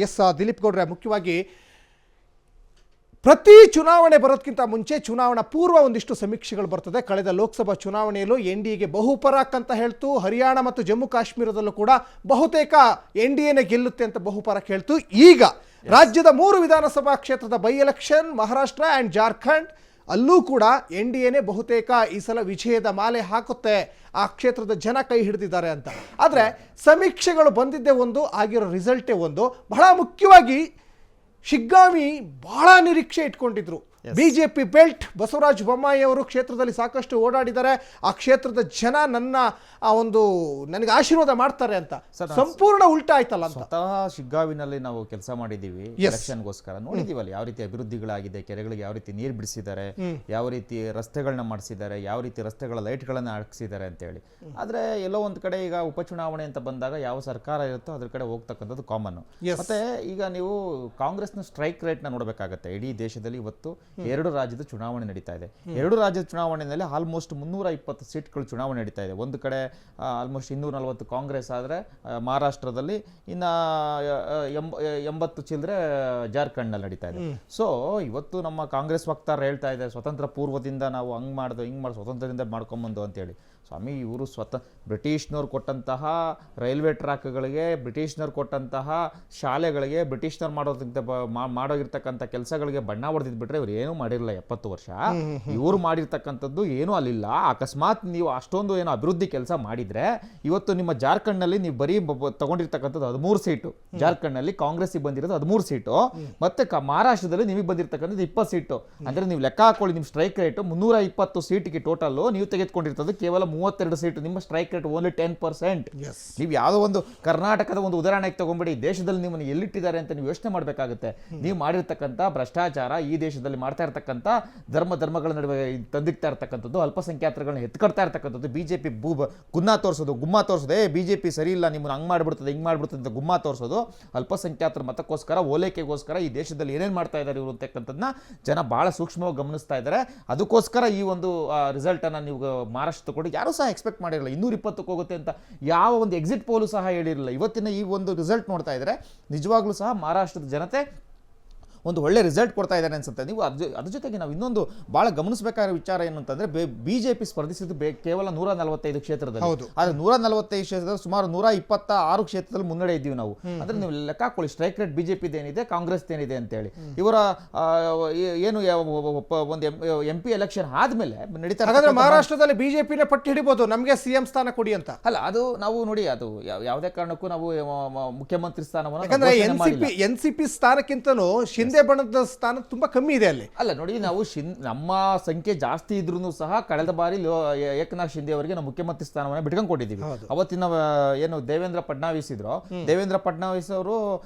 S Dilip ಗೌಡ್ರೆ, ಮುಖ್ಯವಾಗಿ ಪ್ರತಿ ಚುನಾವಣೆ ಬರೋದಕ್ಕಿಂತ ಮುಂಚೆ ಚುನಾವಣಾ ಪೂರ್ವ ಒಂದಿಷ್ಟು ಸಮೀಕ್ಷೆಗಳು ಬರ್ತದೆ. ಕಳೆದ ಲೋಕಸಭಾ ಚುನಾವಣೆಯಲ್ಲೂ ಎನ್ಡಿಎಗೆ ಬಹುಪರಾಕ್ ಅಂತ ಹೇಳ್ತು. ಹರಿಯಾಣ ಮತ್ತು ಜಮ್ಮು ಕಾಶ್ಮೀರದಲ್ಲೂ ಕೂಡ ಬಹುತೇಕ ಎನ್ಡಿಎನೇ ಗೆಲ್ಲುತ್ತೆ ಅಂತ ಬಹುಪರಾಕ್ ಹೇಳ್ತು. ಈಗ ರಾಜ್ಯದ 3 ವಿಧಾನಸಭಾ ಕ್ಷೇತ್ರದ by election Maharashtra and Jharkhand, ಅಲ್ಲೂ ಕೂಡ ಎನ್ಡಿಎನೇ ಬಹುತೇಕ ಈ ಸಲ ವಿಜಯದ ಮಾಲೆ ಹಾಕುತ್ತೆ, ಆ ಕ್ಷೇತ್ರದ ಜನ ಕೈ ಹಿಡಿದಿದ್ದಾರೆ ಅಂತ. ಆದರೆ ಸಮೀಕ್ಷೆಗಳು ಬಂದಿದ್ದೇ ಒಂದು, ಆಗಿರೋ ರಿಸಲ್ಟೇ ಒಂದು. ಬಹಳ ಮುಖ್ಯವಾಗಿ ಶಿಗ್ಗಾಂವಿ ಬಹಳ ನಿರೀಕ್ಷೆ ಇಟ್ಕೊಂಡಿದ್ರು. ಬಿಜೆಪಿ ಬೆಲ್ಟ್ ಬಸವರಾಜ ಬೊಮ್ಮಾಯಿ ಅವರು ಕ್ಷೇತ್ರದಲ್ಲಿ ಸಾಕಷ್ಟು ಓಡಾಡಿದ್ದಾರೆ. ಆ ಕ್ಷೇತ್ರದ ಜನ ನನಗೆ ಆಶೀರ್ವಾದ ಮಾಡ್ತಾರೆ ಅಂತ. ಸಂಪೂರ್ಣ ಉಲ್ಟಾ ಆಯ್ತಲ್ಲ ಅಂತ. ಸ್ವತಃ ಶಿಗ್ಗಾಂವಿನಲ್ಲಿ ನಾವು ಕೆಲಸ ಮಾಡಿದ್ದೀವಿ, ಎಲೆಕ್ಷನ್ಗೋಸ್ಕರ ನೋಡಿದೀವಲ್ಲ ಯಾವ ರೀತಿ ಅಭಿವೃದ್ಧಿಗಳಾಗಿದೆ, ಕೆರೆಗಳಿಗೆ ಯಾವ ರೀತಿ ನೀರು ಬಿಡಿಸಿದ್ದಾರೆ, ಯಾವ ರೀತಿ ರಸ್ತೆಗಳನ್ನ ಮಾಡಿಸಿದ್ದಾರೆ, ಯಾವ ರೀತಿ ರಸ್ತೆಗಳ ಲೈಟ್ಗಳನ್ನ ಹಾಕಿಸಿದ್ದಾರೆ ಅಂತ ಹೇಳಿ. ಆದ್ರೆ ಎಲ್ಲೋ ಒಂದ್ ಕಡೆ ಈಗ ಉಪಚುನಾವಣೆ ಅಂತ ಬಂದಾಗ ಯಾವ ಸರ್ಕಾರ ಇರುತ್ತೋ ಅದ್ರ ಕಡೆ ಹೋಗ್ತಕ್ಕಂಥದ್ದು ಕಾಮನ್. ಮತ್ತೆ ಈಗ ನೀವು ಕಾಂಗ್ರೆಸ್ನ ಸ್ಟ್ರೈಕ್ ರೇಟ್ ನ ನೋಡ್ಬೇಕಾಗತ್ತೆ. ಇಡೀ ದೇಶದಲ್ಲಿ ಇವತ್ತು 2 ರಾಜ್ಯದ ಚುನಾವಣೆ ನಡೀತಾ ಇದೆ. 2 ರಾಜ್ಯದ ಚುನಾವಣೆಯಲ್ಲಿ ಆಲ್ಮೋಸ್ಟ್ 320 ಸೀಟ್ಗಳು ಚುನಾವಣೆ ನಡೀತಾ ಇದೆ. ಒಂದು ಕಡೆ ಆಲ್ಮೋಸ್ಟ್ 240 ಕಾಂಗ್ರೆಸ್ ಆದರೆ ಮಹಾರಾಷ್ಟ್ರದಲ್ಲಿ ಇನ್ನ 80 ಚಿಲ್ಲರೆ ಜಾರ್ಖಂಡ್ನಲ್ಲಿ ನಡೀತಾ ಇದೆ. ಸೊ ಇವತ್ತು ನಮ್ಮ ಕಾಂಗ್ರೆಸ್ ವಕ್ತಾರ ಹೇಳ್ತಾ ಇದೆ, ಸ್ವತಂತ್ರ ಪೂರ್ವದಿಂದ ನಾವು ಹಿಂಗ್ ಮಾಡ್ದು ಸ್ವತಂತ್ರದಿಂದ ಮಾಡ್ಕೊಂಬಂದು ಅಂತೇಳಿ. ಸ್ವಾಮಿ, ಇವರು ಬ್ರಿಟಿಷ್ನವ್ರು ಕೊಟ್ಟಂತಹ ರೈಲ್ವೆ ಟ್ರ್ಯಾಕ್ಗಳಿಗೆ, ಬ್ರಿಟಿಷ್ನವ್ರು ಕೊಟ್ಟಂತಹ ಶಾಲೆಗಳಿಗೆ, ಬ್ರಿಟಿಷ್ನವ್ರು ಮಾಡೋಗಿರ್ತಕ್ಕಂಥ ಕೆಲಸಗಳಿಗೆ ಬಣ್ಣ ಹೊಡೆದಿದ್ಬಿಟ್ರೆ ಇವ್ರು ಏನೂ ಮಾಡಿರಲಿಲ್ಲ 70 ವರ್ಷ. ಇವರು ಮಾಡಿರ್ತಕ್ಕಂಥದ್ದು ಏನೂ ಅಲ್ಲಿಲ್ಲ. ಅಕಸ್ಮಾತ್ ನೀವು ಅಷ್ಟೊಂದು ಏನೋ ಅಭಿವೃದ್ಧಿ ಕೆಲಸ ಮಾಡಿದ್ರೆ ಇವತ್ತು ನಿಮ್ಮ ಜಾರ್ಖಂಡ್ನಲ್ಲಿ ನೀವು ಬರೀ ತಗೊಂಡಿರ್ತಕ್ಕಂಥದ್ದು 13 ಸೀಟು. ಜಾರ್ಖಂಡ್ನಲ್ಲಿ ಕಾಂಗ್ರೆಸ್ಗೆ ಬಂದಿರೋದು 13 ಸೀಟು, ಮತ್ತೆ ಮಹಾರಾಷ್ಟ್ರದಲ್ಲಿ ನಿಮಗೆ ಬಂದಿರತಕ್ಕಂಥದ್ದು 20 ಸೀಟು. ಅಂದ್ರೆ ನೀವು ಲೆಕ್ಕ ಹಾಕೊಳ್ಳಿ, ನಿಮ್ಮ ಸ್ಟ್ರೈಕ್ ರೇಟ್ 320 ಸೀಟ್ಗೆ ಟೋಟಲ್ ನೀವು ತೆಗೆದುಕೊಂಡಿರ್ತದ್ದು ಕೇವಲ 32 ಸೀಟು. ನಿಮ್ಮ ಸ್ಟ್ರೈಕ್ ರೇಟ್ ಓನ್ಲಿ 10%. ನೀವು ಯಾವುದೋ ಒಂದು ಕರ್ನಾಟಕದ ಒಂದು ಉದಾಹರಣೆಗೆ ತಗೊಂಡ್ಬಿಡಿ, ದೇಶದಲ್ಲಿ ನಿಮ್ಮನ್ನು ಎಲ್ಲಿಟ್ಟಿದ್ದಾರೆ ಅಂತ ನೀವು ಯೋಚನೆ ಮಾಡಬೇಕಾಗುತ್ತೆ. ನೀವು ಮಾಡಿರ್ತಕ್ಕಂಥ ಭ್ರಷ್ಟಾಚಾರ, ಈ ದೇಶದಲ್ಲಿ ಮಾಡ್ತಾ ಇರ್ತಕ್ಕಂಥ ಧರ್ಮಗಳ ನಡುವೆ ತಂದಿಕ್ತಾ ಇರ್ತಕ್ಕಂಥದ್ದು, ಅಲ್ಪಸಂಖ್ಯಾತರುಗಳನ್ನ ಎತ್ಕೊಡ್ತಾ ಇರ್ತಕ್ಕಂಥದ್ದು, ಬಿಜೆಪಿ ಗುಮ್ಮ ತೋರಿಸೋದು, ಬಿಜೆಪಿ ಸರಿ ಇಲ್ಲ, ನಿಮ್ಮನ್ನು ಹಂಗ್ ಮಾಡ್ಬಿಡ್ತದೆ ಹಿಂಗ್ ಮಾಡ್ಬಿಡ್ತದೆ ಅಂತ ಗುಮ್ಮ ತೋರಿಸೋದು, ಅಲ್ಪಸಂಖ್ಯಾತರ ಮತಕ್ಕೋಸ್ಕರ, ಓಲೈಕೆಗೋಸ್ಕರ ಈ ದೇಶದಲ್ಲಿ ಏನೇನು ಮಾಡ್ತಾ ಇದ್ದಾರೆ ಇವರು ಅಂತಕ್ಕಂಥದ್ದನ್ನ ಜನ ಬಹಳ ಸೂಕ್ಷ್ಮವಾಗಿ ಗಮನಿಸ್ತಾ ಇದ್ದಾರೆ. ಅದಕ್ಕೋಸ್ಕರ ಈ ಒಂದು ರಿಸಲ್ಟ್ ಅನ್ನ ನೀವು ಮಹಾರಾಷ್ಟ್ರ ಕೊಡಿ ಯಾರು ಸಹ ಎಕ್ಸ್ಪೆಕ್ಟ್ ಮಾಡಿರಲಿಲ್ಲ. 220 ಹೋಗುತ್ತೆ ಅಂತ ಯಾವ ಒಂದು ಎಕ್ಸಿಟ್ ಪೋಲು ಸಹ ಹೇಳಿರಲಿಲ್ಲ. ಇವತ್ತಿನ ಈ ಒಂದು ರಿಸಲ್ಟ್ ನೋಡ್ತಾ ಇದ್ರೆ ನಿಜವಾಗ್ಲೂ ಸಹ ಮಹಾರಾಷ್ಟ್ರದ ಜನತೆ ಒಂದು ಒಳ್ಳೆ ರಿಸಲ್ಟ್ ಕೊಡ್ತಾ ಇದ್ದಾರೆ ಅನ್ಸುತ್ತೆ. ನೀವು ಅದ್ರ ಜೊತೆಗೆ ನಾವು ಇನ್ನೊಂದು ಬಹಳ ಗಮನಿಸಬೇಕಾದ ವಿಚಾರ ಏನು ಅಂತಂದ್ರೆ, ಬಿಜೆಪಿ ಸ್ಪರ್ಧಿಸಿದ್ದು ಕೇವಲ 145 ಕ್ಷೇತ್ರದಲ್ಲಿ. ಆದ್ರೆ 145 ಕ್ಷೇತ್ರದಲ್ಲಿ ಸುಮಾರು 126 ಕ್ಷೇತ್ರದಲ್ಲಿ ಮುನ್ನಡೆ ಇದ್ದೀವಿ ನಾವು. ಅಂದ್ರೆ ನೀವು ಲೆಕ್ಕ ಹಾಕೊಳ್ಳಿ, ಸ್ಟ್ರೈಕ್ ರೇಟ್ ಬಿಜೆಪಿ ಏನಿದೆ, ಕಾಂಗ್ರೆಸ್ ಏನಿದೆ ಅಂತ ಹೇಳಿ. ಇವರ ಏನು ಒಂದು MP ಎಲೆಕ್ಷನ್ ಆದ್ಮೇಲೆ ನಡೀತಾ ಹಾಗಾದ್ರೆ ಮಹಾರಾಷ್ಟ್ರದಲ್ಲಿ ಬಿಜೆಪಿನೇ ಪಟ್ಟು ಹಿಡಿಬಹುದು, ನಮಗೆ ಸಿಎಂ ಸ್ಥಾನ ಕೊಡಿ ಅಂತ. ಅಲ್ಲ, ಅದು ನಾವು ನೋಡಿ, ಅದು ಯಾವುದೇ ಕಾರಣಕ್ಕೂ ನಾವು ಮುಖ್ಯಮಂತ್ರಿ ಸ್ಥಾನವನ್ನು, ಯಾಕಂದ್ರೆ ಎನ್ಸಿಪಿ ಸ್ಥಾನಕ್ಕಿಂತಲೂ ಶಿಂದೆ ಬಣದ ಸ್ಥಾನ ತುಂಬಾ ಕಮ್ಮಿ ಇದೆ ಅಲ್ಲಿ. ಅಲ್ಲ ನೋಡಿ, ನಾವು ನಮ್ಮ ಸಂಖ್ಯೆ ಜಾಸ್ತಿ ಇದ್ರೂ ಸಹ ಕಳೆದ ಬಾರಿ ಏಕನಾಥ್ ಶಿಂದೆ ಅವರಿಗೆ ನಾವು ಮುಖ್ಯಮಂತ್ರಿ ಸ್ಥಾನವನ್ನು ಬಿಟ್ಕೊಂಡು ಕೊಟ್ಟಿದ್ದೀವಿ. ಅವತ್ತಿನ ಏನು ದೇವೇಂದ್ರ ಫಡ್ನವೀಸ್ ಇದ್ರು, ದೇವೇಂದ್ರ ಫಡ್ನವೀಸ್ ಅವರು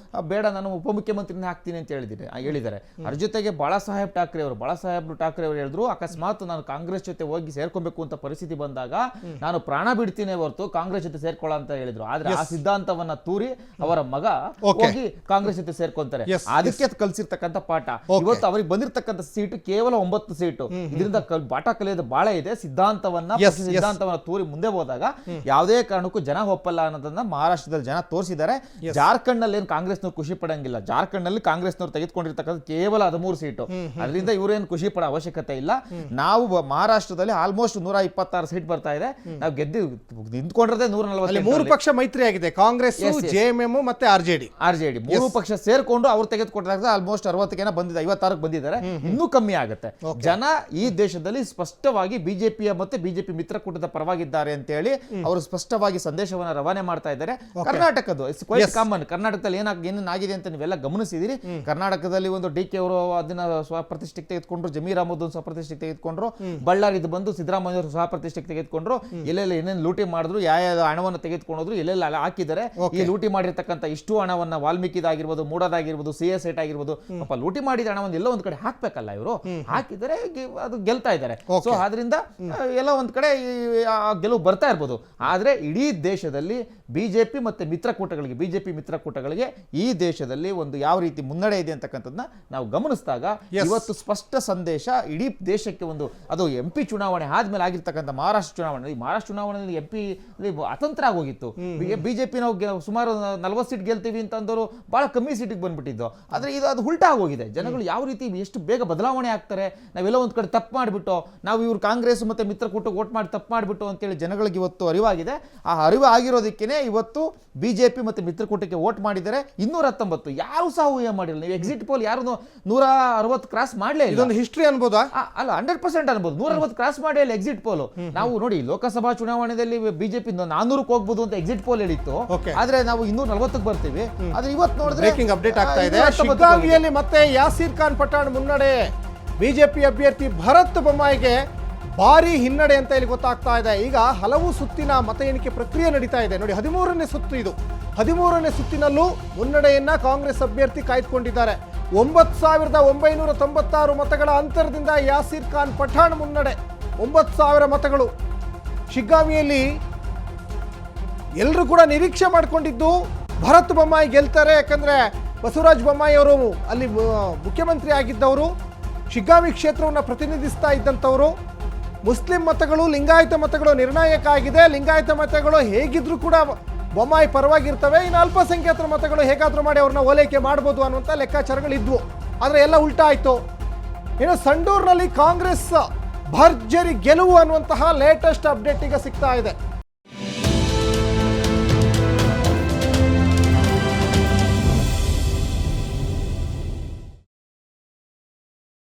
ಬೇಡ ನಾನು ಉಪಮುಖ್ಯಮಂತ್ರಿನೇ ಹಾಕ್ತೀನಿ ಅಂತ ಹೇಳಿದ್ದಾರೆ. ಅದ್ರ ಜೊತೆಗೆ ಬಾಳಾ ಸಾಹೇಬ್ ಠಾಕ್ರೆ ಅವರು ಹೇಳಿದ್ರು, ಅಕಸ್ಮಾತ್ ನಾನು ಕಾಂಗ್ರೆಸ್ ಜೊತೆ ಹೋಗಿ ಸೇರ್ಕೊಬೇಕು ಅಂತ ಪರಿಸ್ಥಿತಿ ಬಂದಾಗ ನಾನು ಪ್ರಾಣ ಬಿಡ್ತೀನಿ ಹೊರತು ಕಾಂಗ್ರೆಸ್ ಜೊತೆ ಸೇರ್ಕೊಳ್ಳ ಅಂತ ಹೇಳಿದ್ರು. ಆದ್ರೆ ಆ ಸಿದ್ಧಾಂತವನ್ನ ತೂರಿ ಅವರ ಮಗ ಹೋಗಿ ಕಾಂಗ್ರೆಸ್ ಜೊತೆ ಸೇರ್ಕೊಂತಾರೆ. ಅದಕ್ಕೆ ಕಲ್ಸಿರ್ತಕ್ಕಂಥ ಪಾಠ. ಇವತ್ತು ಅವರಿಗೆ ಬಂದಿರತಕ್ಕಂಥ ಸೀಟು ಕೇವಲ 9 ಸೀಟು. ಇದರಿಂದ ಪಾಠ ಕಲಿಯೋದು ಬಹಳ ಇದೆ. ಸಿದ್ಧಾಂತವನ್ನ ತೋರಿ ಮುಂದೆ ಹೋದಾಗ ಯಾವುದೇ ಕಾರಣಕ್ಕೂ ಜನ ಒಪ್ಪಲ್ಲ ಅನ್ನೋದನ್ನ ಮಹಾರಾಷ್ಟ್ರದಲ್ಲಿ ಜನ ತೋರಿಸಿದ್ದಾರೆ. ಜಾರ್ಖಂಡ್ ನಲ್ಲಿ ಏನು ಕಾಂಗ್ರೆಸ್ನವ್ರು ಖುಷಿ ಪಡಂಗಿಲ್ಲ. ಜಾರ್ಖಂಡ್ ನಲ್ಲಿ ಕಾಂಗ್ರೆಸ್ನವ್ರು ತೆಗೆದುಕೊಂಡಿರ್ತಕ್ಕಂಥ ಕೇವಲ 13 ಸೀಟು. ಅದರಿಂದ ಇವರೇನು ಖುಷಿ ಪಡೋ ಅವಶ್ಯಕತೆ ಇಲ್ಲ. ನಾವು ಮಹಾರಾಷ್ಟ್ರದಲ್ಲಿ ಆಲ್ಮೋಸ್ಟ್ 126 ಸೀಟ್ ಬರ್ತಾ ಇದೆ. ನಾವು ಗೆದ್ದು ನಿಂತ್ಕೊಂಡಿರೋದೇ 140. 3 ಪಕ್ಷ ಮೈತ್ರಿ ಆಗಿದೆ, ಕಾಂಗ್ರೆಸ್, ಜೆಎಂಎಂ ಮತ್ತೆ ಆರ್ಜೆಡಿ. 3 ಪಕ್ಷ ಸೇರ್ಕೊಂಡು ಅವ್ರು ತೆಗೆದುಕೊಟ್ಟಾಗ ಆಲ್ಮೋಸ್ಟ್ 60ಕ್ಕೆ ಬಂದಿದೆ, 56ಕ್ಕೆ ಬಂದಿದ್ದಾರೆ. ಇನ್ನೂ ಕಮ್ಮಿ ಆಗುತ್ತೆ. ಜನ ಈ ದೇಶದಲ್ಲಿ ಸ್ಪಷ್ಟವಾಗಿ ಬಿಜೆಪಿಯ ಮತ್ತೆ ಬಿಜೆಪಿ ಮಿತ್ರಕೂಟದ ಪರವಾಗಿದ್ದಾರೆ ಅಂತ ಹೇಳಿ ಅವರು ಸ್ಪಷ್ಟವಾಗಿ ಸಂದೇಶವನ್ನು ರವಾನೆ ಮಾಡ್ತಾ ಇದ್ದಾರೆ. ಕರ್ನಾಟಕದ್ದು ಕಾಮನ್. ಕರ್ನಾಟಕದಲ್ಲಿ ಏನಾಗಿದೆ ಅಂತ ನೀವೆಲ್ಲ ಗಮನಿಸಿದಿರಿ. ಕರ್ನಾಟಕದಲ್ಲಿ ಒಂದು DK ಅವರು ಅದನ್ನ ಸ್ವಪ್ರತಿಷ್ಠೆಗೆ ತೆಗೆದುಕೊಂಡ್ರು, ಜಮೀರ್ ಅಹಮದ್ ಸ್ವಪ್ರತಿಷ್ಠೆಗೆ ತೆಗೆದುಕೊಂಡ್ರು, ಬಳ್ಳಾರಿದು ಬಂದು ಸಿದ್ದರಾಮಯ್ಯ ಅವರು ಸ್ವಪ್ರತಿಷ್ಠೆಗೆ ತೆಗೆದುಕೊಂಡ್ರು. ಎಲ್ಲೆಲ್ಲ ಏನೇನು ಲೂಟಿ ಮಾಡಿದ್ರು, ಯಾವ ಹಣವನ್ನು ತೆಗೆದುಕೊಂಡ್ರು, ಎಲ್ಲೆಲ್ಲ ಹಾಕಿದ್ದಾರೆ. ಈ ಲೂಟಿ ಮಾಡಿರ್ತಕ್ಕಂಥ ಇಷ್ಟು ಹಣವನ್ನ ವಾಲ್ಮೀಕಿದಾಗಿರ್ಬೋದು, ಮೂಡಾದಾಗಿರ್ಬೋದು, CS8 ಆಗಿರ್ಬೋದು, ಪಾಪ ಲೂಟಿ ಮಾಡಿದ ಹಣವನ್ನು ಎಲ್ಲೋ ಒಂದ್ ಕಡೆ ಹಾಕ್ಬೇಕಲ್ಲ ಇವರು, ಹಾಕಿದರೆ ಅದು ಗೆಲ್ತಾ ಇದ್ದಾರೆ. ಸೊ ಆದ್ರಿಂದ ಎಲ್ಲ ಒಂದ್ ಕಡೆ ಆ ಗೆಲುವು ಬರ್ತಾ ಇರ್ಬೋದು. ಆದ್ರೆ ಇಡೀ ದೇಶದಲ್ಲಿ ಬಿಜೆಪಿ ಮತ್ತೆ ಬಿಜೆಪಿ ಮಿತ್ರಕೂಟಗಳಿಗೆ ಈ ದೇಶದಲ್ಲಿ ಒಂದು ಯಾವ ರೀತಿ ಮುನ್ನಡೆ ಇದೆ ಅಂತಕ್ಕಂಥದ್ದನ್ನ ನಾವು ಗಮನಿಸಿದಾಗ ಇವತ್ತು ಸ್ಪಷ್ಟ ಸಂದೇಶ ಇಡೀ ದೇಶಕ್ಕೆ ಒಂದು, ಅದು MP ಚುನಾವಣೆ ಆದ್ಮೇಲೆ ಆಗಿರ್ತಕ್ಕಂಥ ಮಹಾರಾಷ್ಟ್ರ ಚುನಾವಣೆಯಲ್ಲಿ MP ಅತಂತ್ರ ಆಗೋಗಿತ್ತು. ಬಿಜೆಪಿ ನಾವು ಸುಮಾರು 40 ಸೀಟ್ ಗೆಲ್ತೀವಿ ಅಂತ ಅಂದವರು ಬಹಳ ಕಮ್ಮಿ ಸೀಟಿಗೆ ಬಂದ್ಬಿಟ್ಟಿದ್ದು. ಆದ್ರೆ ಅದು ಉಲ್ಟಾ ಆಗೋಗಿದೆ. ಜನಗಳು ಯಾವ ರೀತಿ ಎಷ್ಟು ಬೇಗ ಬದಲಾವಣೆ ಆಗ್ತಾರೆ, ನಾವೆಲ್ಲ ಒಂದ್ ಕಡೆ ತಪ್ಪು ಮಾಡಿಬಿಟ್ಟು ನಾವು ಇವ್ರು ಕಾಂಗ್ರೆಸ್ ಮತ್ತೆ ಮಿತ್ರಕೂಟಕ್ಕೆ ವೋಟ್ ಮಾಡಿ ತಪ್ಪು ಮಾಡಿಬಿಟ್ಟು ಅಂತೇಳಿ ಜನಗಳಿಗೆ ಇವತ್ತು ಅರಿವಾಗಿದೆ. ಆ ಅರಿವು ಆಗಿರೋದಕ್ಕೇನೆ ಇವತ್ತು ಬಿಜೆಪಿ ಮತ್ತೆ ಮಿತ್ರಕೂಟಕ್ಕೆ ವೋಟ್ ಮಾಡಿದ್ದಾರೆ. 219 ಯಾರು ಸಹ ಊಹೆ ಮಾಡಿಲ್ಲ. ನೀವು ಎಕ್ಸಿಟ್ ಪೋಲ್ ಯಾರು 160 ಕ್ರಾಸ್ ಮಾಡಲೇ ಇಲ್ಲ. ಇದೊಂದು ಹಿಸ್ಟ್ರಿ ಅನ್ಬೋದಾ? ಅಲ್ಲ, 100% ಅನ್ಬೋದು. 160 ಕ್ರಾಸ್ ಮಾಡಿ ಅಲ್ಲಿ ಎಕ್ಸಿಟ್ ಪೋಲ್. ನಾವು ನೋಡಿ ಲೋಕಸಭಾ ಚುನಾವಣೆಯಲ್ಲಿ ಬಿಜೆಪಿ 400ಕ್ಕೆ ಹೋಗ್ಬೋದು ಅಂತ ಎಕ್ಸಿಟ್ ಪೋಲ್ ಹೇಳಿತ್ತು. ಆದ್ರೆ ನಾವು 240ಕ್ಕೆ ಬರ್ತೀವಿ. ಆದ್ರೆ ಇವತ್ತು ನೋಡಿದ್ರೆ ಬ್ರೇಕಿಂಗ್ ಅಪ್ಡೇಟ್ ಆಗ್ತಾ ಇದೆ. ಶಿಗ್ಗಾಂವಿಯಲ್ಲಿ ಮತ್ತೆ ಯಾಸೀರ್ ಖಾನ್ ಪಠಾಣ್ ಮುನ್ನಡೆ. ಬಿಜೆಪಿ ಅಭ್ಯರ್ಥಿ ಭರತ್ ಬೊಮ್ಮಾಯಿಗೆ ಭಾರಿ ಹಿನ್ನಡೆ ಅಂತ ಇಲ್ಲಿ ಗೊತ್ತಾಗ್ತಾ ಇದೆ. ಈಗ ಹಲವು ಸುತ್ತಿನ ಮತ ಎಣಿಕೆ ಪ್ರಕ್ರಿಯೆ ನಡೀತಾ ಇದೆ ನೋಡಿ. 13ನೇ ಸುತ್ತು ಇದು. 13ನೇ ಸುತ್ತಿನಲ್ಲೂ ಮುನ್ನಡೆಯನ್ನ ಕಾಂಗ್ರೆಸ್ ಅಭ್ಯರ್ಥಿ ಕಾಯ್ದುಕೊಂಡಿದ್ದಾರೆ. 9,996 ಮತಗಳ ಅಂತರದಿಂದ ಯಾಸೀರ್ ಖಾನ್ ಪಠಾಣ್ ಮುನ್ನಡೆ. 9,000 ಮತಗಳು. ಶಿಗ್ಗಾಂವಿಯಲ್ಲಿ ಎಲ್ಲರೂ ಕೂಡ ನಿರೀಕ್ಷೆ ಮಾಡಿಕೊಂಡಿದ್ದು ಭರತ್ ಬೊಮ್ಮಾಯಿ ಗೆಲ್ತಾರೆ. ಯಾಕಂದ್ರೆ ಬಸವರಾಜ ಬೊಮ್ಮಾಯಿ ಅವರು ಅಲ್ಲಿ ಮುಖ್ಯಮಂತ್ರಿ ಆಗಿದ್ದವರು, ಶಿಗ್ಗಾಂವಿ ಕ್ಷೇತ್ರವನ್ನು ಪ್ರತಿನಿಧಿಸ್ತಾ ಇದ್ದಂಥವರು. ಮುಸ್ಲಿಂ ಮತಗಳು, ಲಿಂಗಾಯತ ಮತಗಳು ನಿರ್ಣಾಯಕ ಆಗಿದೆ. ಲಿಂಗಾಯತ ಮತಗಳು ಹೇಗಿದ್ರು ಕೂಡ ಬೊಮ್ಮಾಯಿ ಪರವಾಗಿರ್ತವೆ. ಇನ್ನು ಅಲ್ಪಸಂಖ್ಯಾತರ ಮತಗಳು ಹೇಗಾದ್ರೂ ಮಾಡಿ ಅವ್ರನ್ನ ಓಲೈಕೆ ಮಾಡ್ಬೋದು ಅನ್ನುವಂಥ ಲೆಕ್ಕಾಚಾರಗಳಿದ್ವು. ಆದರೆ ಎಲ್ಲ ಉಲ್ಟಾ ಆಯಿತು. ಇನ್ನು ಸಂಡೂರಿನಲ್ಲಿ ಕಾಂಗ್ರೆಸ್ ಭರ್ಜರಿ ಗೆಲುವು ಅನ್ನುವಂತಹ ಲೇಟೆಸ್ಟ್ ಅಪ್ಡೇಟ್ ಈಗ ಸಿಗ್ತಾ ಇದೆ.